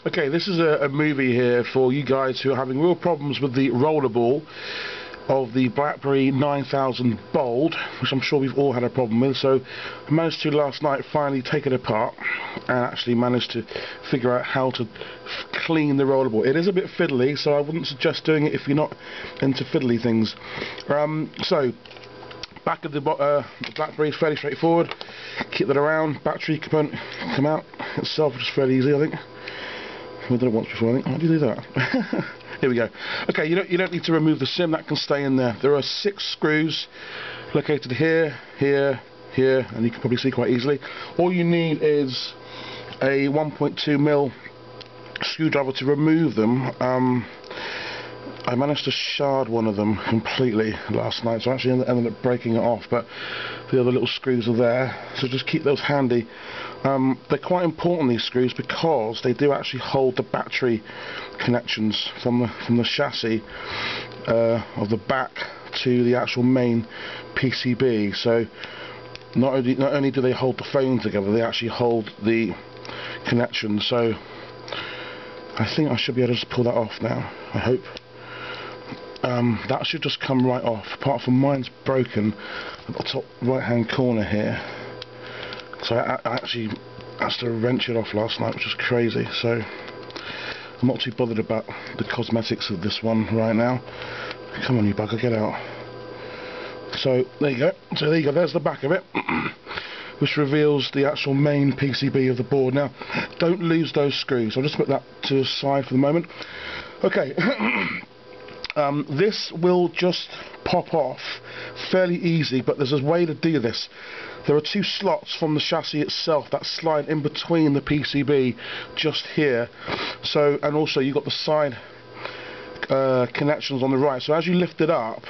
Okay, this is a movie here for you guys who are having real problems with the rollerball of the Blackberry 9000 Bold, which I'm sure we've all had a problem with. So I managed to last night finally take it apart and actually managed to figure out how to clean the rollerball. It is a bit fiddly, so I wouldn't suggest doing it if you're not into fiddly things. So back of the Blackberry is fairly straightforward. Keep that around. Battery component come out itself, which is fairly easy, I think. I've done it once before, I think. How do you do that? Here we go. Okay, you don't need to remove the SIM. That can stay in there. There are 6 screws located here, here, here, and you can probably see quite easily. All you need is a 1.2mm screwdriver to remove them. I managed to shard one of them completely last night, so I actually ended up breaking it off, but the other little screws are there, so just keep those handy. They're quite important, these screws, because they do actually hold the battery connections from the chassis of the back to the actual main PCB. So not only do they hold the phone together, they actually hold the connections. So I think I should be able to just pull that off now, I hope. That should just come right off, apart from mine's broken at the top right hand corner here, so I actually had to wrench it off last night, which was crazy. So I'm not too bothered about the cosmetics of this one right now. Come on, you bugger, get out. So there you go, there's the back of it, which reveals the actual main PCB of the board. Now don't lose those screws. I'll just put that to the side for the moment. Okay. This will just pop off fairly easy, but there's a way to do this. There are 2 slots from the chassis itself that slide in between the PCB just here. So, and also you've got the side connections on the right. So as you lift it up,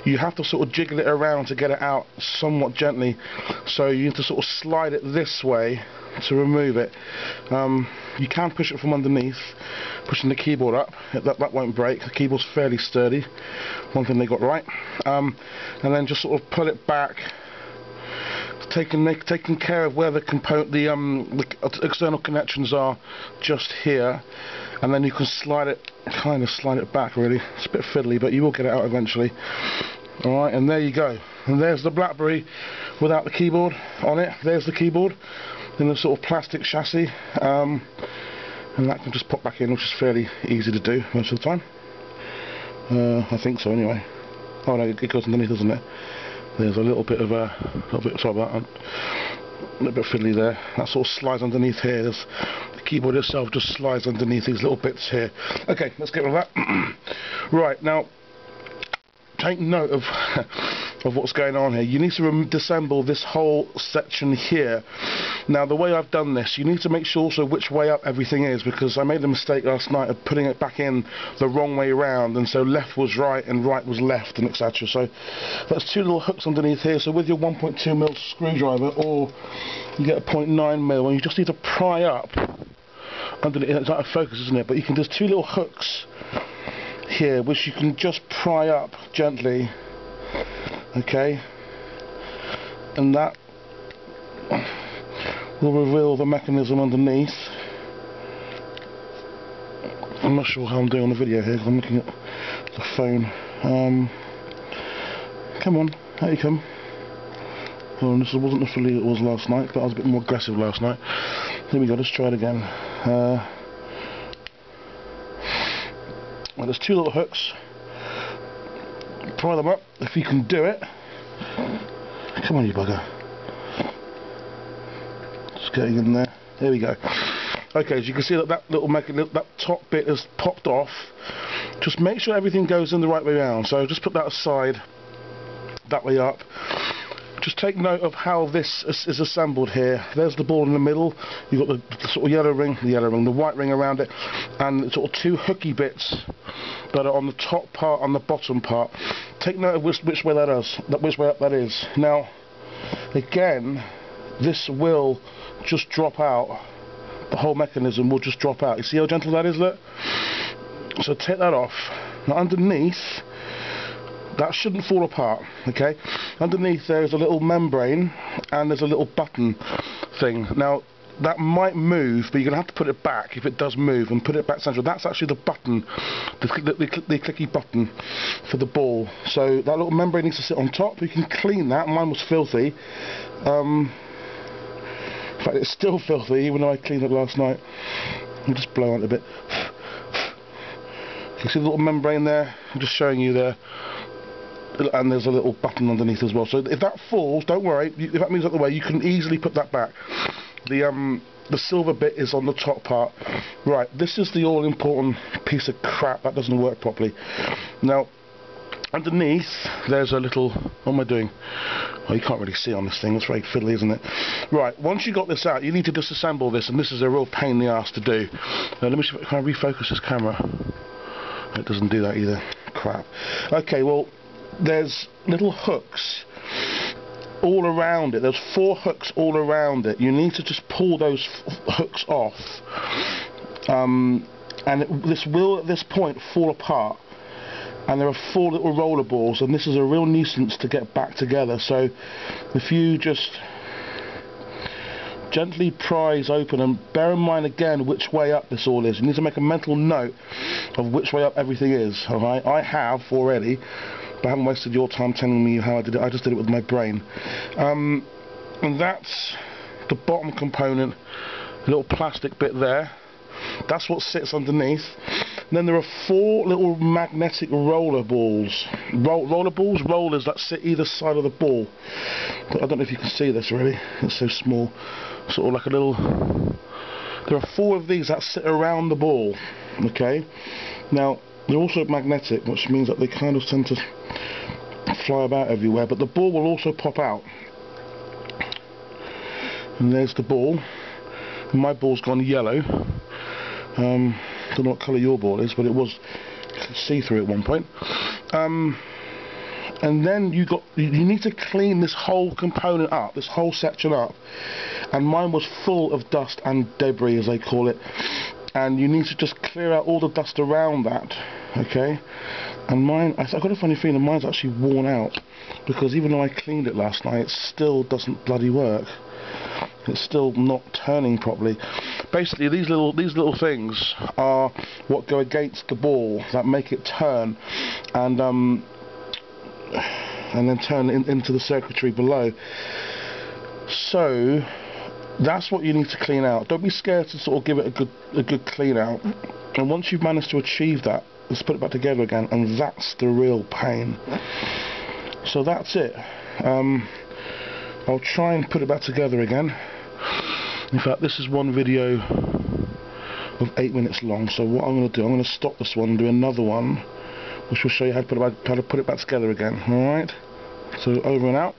you have to sort of jiggle it around to get it out somewhat gently. So you need to sort of slide it this way to remove it. You can push it from underneath, pushing the keyboard up. That won't break. The keyboard's fairly sturdy. One thing they got right. And then just sort of pull it back, taking care of where the external connections are just here, and then you can slide it back. Really, it's a bit fiddly, but you will get it out eventually. All right, and there you go. And there's the Blackberry without the keyboard on it. There's the keyboard in a sort of plastic chassis, and that can just pop back in, which is fairly easy to do most of the time. I think so, anyway. Oh no, it goes underneath, doesn't it? There's a little bit, sorry about that, a little bit fiddly there. That sort of slides underneath here. The keyboard itself just slides underneath these little bits here. Okay, let's get rid of that. Right, now take note of what's going on here. You need to disassemble this whole section here. Now the way I've done this, you need to make sure also which way up everything is, because I made the mistake last night of putting it back in the wrong way around, and so left was right and right was left, and etc. So that's 2 little hooks underneath here. So with your 1.2mm screwdriver, or you get a 0.9mm, and you just need to pry up underneath. It's out of focus, isn't it? But you can, there's 2 little hooks here which you can just pry up gently, okay, and that will reveal the mechanism underneath. I'm not sure how I'm doing on the video here because I'm looking at the phone. Come on, out you come. Oh, this wasn't as fully it was last night, but I was a bit more aggressive last night. Here we go, let's try it again. Well, there's 2 little hooks. Pry them up if you can do it. Come on, you bugger. Just getting in there. There we go. Okay, as you can see that little that top bit has popped off. Just make sure everything goes in the right way around. So just put that aside, that way up. Just take note of how this is assembled here. There's the ball in the middle. You've got the sort of the white ring around it, and sort of 2 hooky bits that are on the top part, on the bottom part. Take note of which way that is, which way up that is. Now, again, this will just drop out. The whole mechanism will just drop out. You see how gentle that is, look? So take that off. Now underneath, that shouldn't fall apart, okay? Underneath there is a little membrane and there's a little button thing. Now that might move, but you're going to have to put it back if it does move, and put it back central. That's actually the button, the clicky button for the ball. So that little membrane needs to sit on top. You can clean that. Mine was filthy. In fact, it's still filthy, even though I cleaned it last night. I'll just blow on it a bit. You see the little membrane there? I'm just showing you there. And there's a little button underneath as well. So if that falls, don't worry. If that moves out the way, you can easily put that back. The silver bit is on the top part. Right, this is the all-important piece of crap that doesn't work properly. Now, underneath, there's a little... What am I doing? Oh, you can't really see on this thing. It's very fiddly, isn't it? Right, once you got this out, you need to disassemble this, and this is a real pain in the ass to do. Let me see if I can refocus this camera. It doesn't do that either. Crap. Okay, well, there's little hooks all around it. There's 4 hooks all around it. You need to just pull those hooks off, and this will at this point fall apart. And there are 4 little roller balls, and this is a real nuisance to get back together. So if you just gently prise open, and bear in mind again which way up this all is. You need to make a mental note of which way up everything is. Alright, I have already, but I haven't wasted your time telling me how I did it. I just did it with my brain. And that's the bottom component, a little plastic bit there. That's what sits underneath. And then there are 4 little magnetic roller balls. Rollers that sit either side of the ball. But I don't know if you can see this really. It's so small. Sort of like a little... There are 4 of these that sit around the ball. Okay. Now, they're also magnetic, which means that they kind of tend to fly about everywhere. But the ball will also pop out. And there's the ball. My ball's gone yellow. Don't know what colour your ball is, but it was see-through at one point. And then you need to clean this whole component up, this whole section up. And mine was full of dust and debris, as they call it. And you need to just clear out all the dust around that, okay? And mine, I've got a funny feeling mine's actually worn out, because even though I cleaned it last night, it still doesn't bloody work. It's still not turning properly. Basically, these little things are what go against the ball that make it turn, and then turn into the circuitry below. So that's what you need to clean out. Don't be scared to sort of give it a good clean out. And once you've managed to achieve that, let's put it back together again, and that's the real pain. So that's it. I'll try and put it back together again. In fact, this is one video of 8 minutes long, so what I'm going to do, I'm going to stop this one and do another one, which will show you how to put it back together again. Alright? So over and out.